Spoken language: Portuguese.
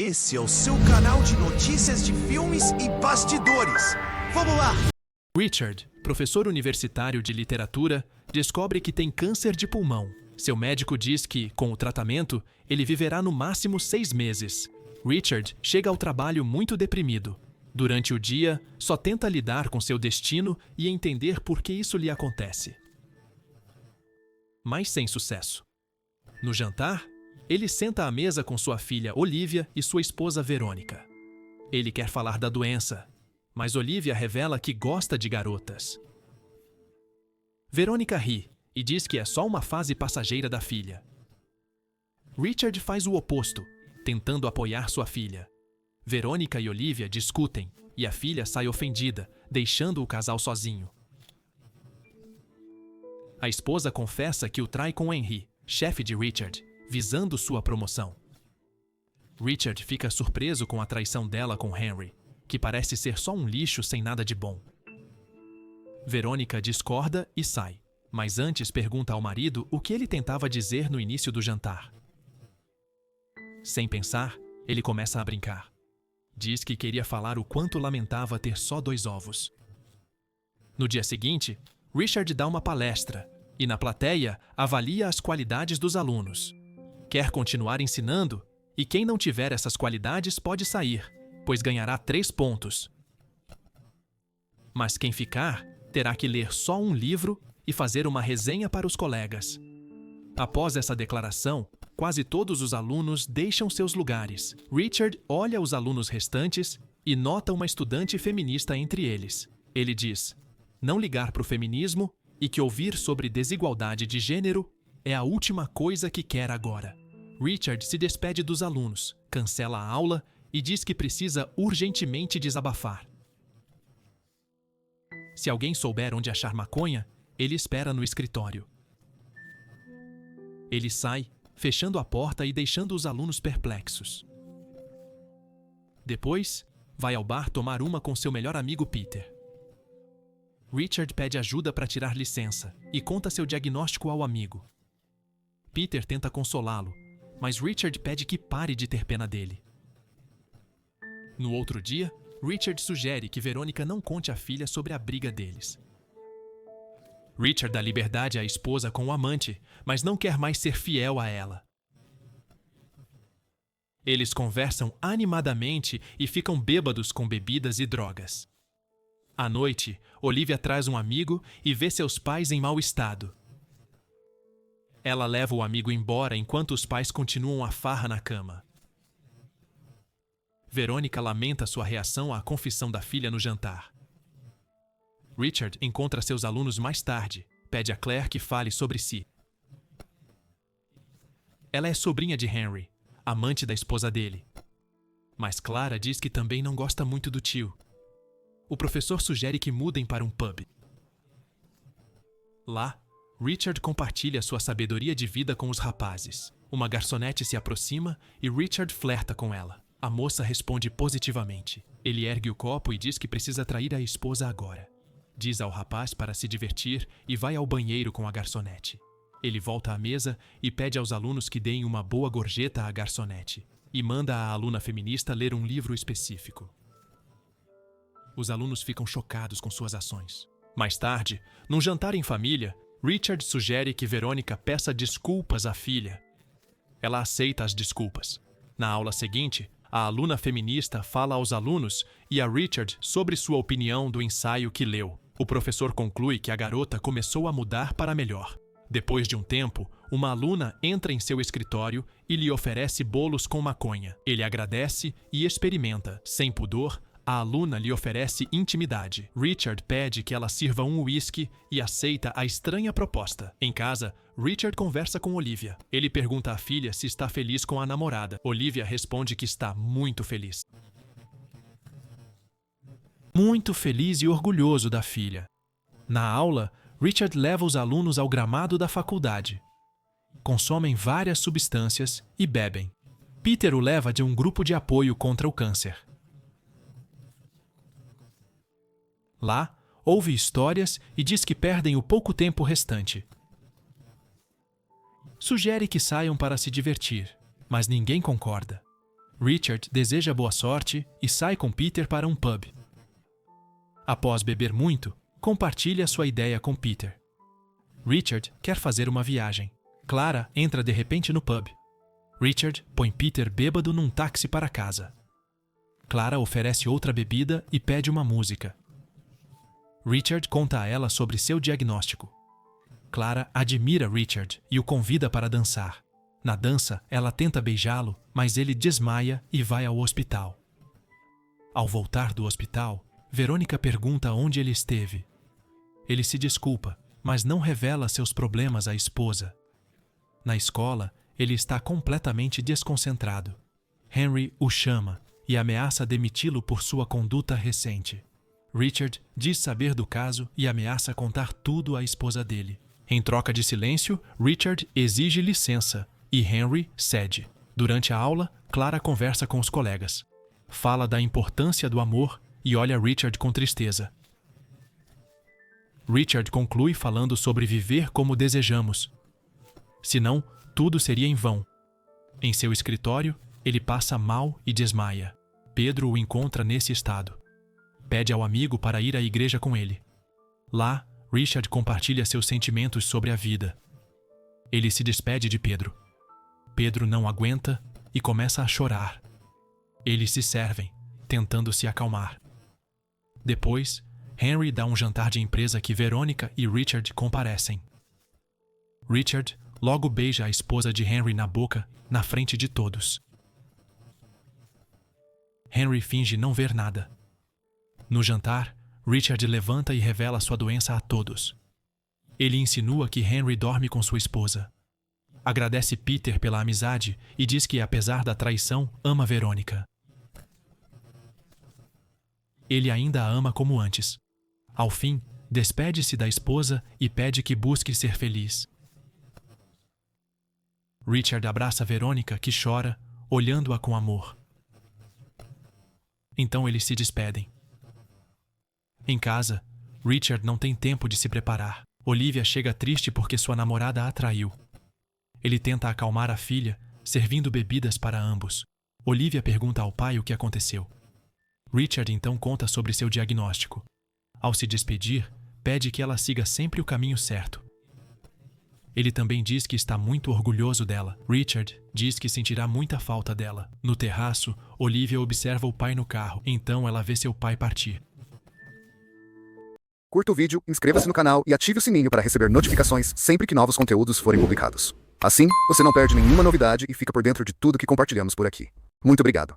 Esse é o seu canal de notícias de filmes e bastidores. Vamos lá! Richard, professor universitário de literatura, descobre que tem câncer de pulmão. Seu médico diz que, com o tratamento, ele viverá no máximo 6 meses. Richard chega ao trabalho muito deprimido. Durante o dia, só tenta lidar com seu destino e entender por que isso lhe acontece. Mas sem sucesso. No jantar, ele senta à mesa com sua filha Olivia e sua esposa Verônica. Ele quer falar da doença, mas Olivia revela que gosta de garotas. Verônica ri e diz que é só uma fase passageira da filha. Richard faz o oposto, tentando apoiar sua filha. Verônica e Olivia discutem e a filha sai ofendida, deixando o casal sozinho. A esposa confessa que o trai com Henry, chefe de Richard, visando sua promoção. Richard fica surpreso com a traição dela com Henry, que parece ser só um lixo sem nada de bom. Verônica discorda e sai, mas antes pergunta ao marido o que ele tentava dizer no início do jantar. Sem pensar, ele começa a brincar. Diz que queria falar o quanto lamentava ter só 2 ovos. No dia seguinte, Richard dá uma palestra e, na plateia, avalia as qualidades dos alunos. Quer continuar ensinando e quem não tiver essas qualidades pode sair, pois ganhará 3 pontos. Mas quem ficar terá que ler só um livro e fazer uma resenha para os colegas. Após essa declaração, quase todos os alunos deixam seus lugares. Richard olha os alunos restantes e nota uma estudante feminista entre eles. Ele diz: não ligar para o feminismo e que ouvir sobre desigualdade de gênero é a última coisa que quer agora. Richard se despede dos alunos, cancela a aula e diz que precisa urgentemente desabafar. Se alguém souber onde achar maconha, ele espera no escritório. Ele sai, fechando a porta e deixando os alunos perplexos. Depois, vai ao bar tomar uma com seu melhor amigo Peter. Richard pede ajuda para tirar licença e conta seu diagnóstico ao amigo. Peter tenta consolá-lo, mas Richard pede que pare de ter pena dele. No outro dia, Richard sugere que Verônica não conte à filha sobre a briga deles. Richard dá liberdade à esposa com o amante, mas não quer mais ser fiel a ela. Eles conversam animadamente e ficam bêbados com bebidas e drogas. À noite, Olivia traz um amigo e vê seus pais em mau estado. Ela leva o amigo embora enquanto os pais continuam a farra na cama. Verônica lamenta sua reação à confissão da filha no jantar. Richard encontra seus alunos mais tarde, pede a Claire que fale sobre si. Ela é sobrinha de Henry, amante da esposa dele. Mas Clara diz que também não gosta muito do tio. O professor sugere que mudem para um pub. Lá, Richard compartilha sua sabedoria de vida com os rapazes. Uma garçonete se aproxima e Richard flerta com ela. A moça responde positivamente. Ele ergue o copo e diz que precisa trair a esposa agora. Diz ao rapaz para se divertir e vai ao banheiro com a garçonete. Ele volta à mesa e pede aos alunos que deem uma boa gorjeta à garçonete e manda a aluna feminista ler um livro específico. Os alunos ficam chocados com suas ações. Mais tarde, num jantar em família, Richard sugere que Verônica peça desculpas à filha. Ela aceita as desculpas. Na aula seguinte, a aluna feminista fala aos alunos e a Richard sobre sua opinião do ensaio que leu. O professor conclui que a garota começou a mudar para melhor. Depois de um tempo, uma aluna entra em seu escritório e lhe oferece bolos com maconha. Ele agradece e experimenta. Sem pudor, a aluna lhe oferece intimidade. Richard pede que ela sirva um uísque e aceita a estranha proposta. Em casa, Richard conversa com Olivia. Ele pergunta à filha se está feliz com a namorada. Olivia responde que está muito feliz. Muito feliz e orgulhoso da filha. Na aula, Richard leva os alunos ao gramado da faculdade. Consomem várias substâncias e bebem. Peter o leva de um grupo de apoio contra o câncer. Lá, ouve histórias e diz que perdem o pouco tempo restante. Sugere que saiam para se divertir, mas ninguém concorda. Richard deseja boa sorte e sai com Peter para um pub. Após beber muito, compartilha sua ideia com Peter. Richard quer fazer uma viagem. Clara entra de repente no pub. Richard põe Peter bêbado num táxi para casa. Clara oferece outra bebida e pede uma música. Richard conta a ela sobre seu diagnóstico. Clara admira Richard e o convida para dançar. Na dança, ela tenta beijá-lo, mas ele desmaia e vai ao hospital. Ao voltar do hospital, Verônica pergunta onde ele esteve. Ele se desculpa, mas não revela seus problemas à esposa. Na escola, ele está completamente desconcentrado. Henry o chama e ameaça demiti-lo por sua conduta recente. Richard diz saber do caso e ameaça contar tudo à esposa dele. Em troca de silêncio, Richard exige licença e Henry cede. Durante a aula, Clara conversa com os colegas. Fala da importância do amor e olha Richard com tristeza. Richard conclui falando sobre viver como desejamos. Senão, tudo seria em vão. Em seu escritório, ele passa mal e desmaia. Pedro o encontra nesse estado. Pede ao amigo para ir à igreja com ele. Lá, Richard compartilha seus sentimentos sobre a vida. Ele se despede de Pedro. Pedro não aguenta e começa a chorar. Eles se servem, tentando se acalmar. Depois, Henry dá um jantar de empresa que Verônica e Richard comparecem. Richard logo beija a esposa de Henry na boca, na frente de todos. Henry finge não ver nada. No jantar, Richard levanta e revela sua doença a todos. Ele insinua que Henry dorme com sua esposa. Agradece Peter pela amizade e diz que, apesar da traição, ama Verônica. Ele ainda a ama como antes. Ao fim, despede-se da esposa e pede que busque ser feliz. Richard abraça Verônica, que chora, olhando-a com amor. Então eles se despedem. Em casa, Richard não tem tempo de se preparar. Olivia chega triste porque sua namorada a traiu. Ele tenta acalmar a filha, servindo bebidas para ambos. Olivia pergunta ao pai o que aconteceu. Richard então conta sobre seu diagnóstico. Ao se despedir, pede que ela siga sempre o caminho certo. Ele também diz que está muito orgulhoso dela. Richard diz que sentirá muita falta dela. No terraço, Olivia observa o pai no carro. Então ela vê seu pai partir. Curta o vídeo, inscreva-se no canal e ative o sininho para receber notificações sempre que novos conteúdos forem publicados. Assim, você não perde nenhuma novidade e fica por dentro de tudo que compartilhamos por aqui. Muito obrigado.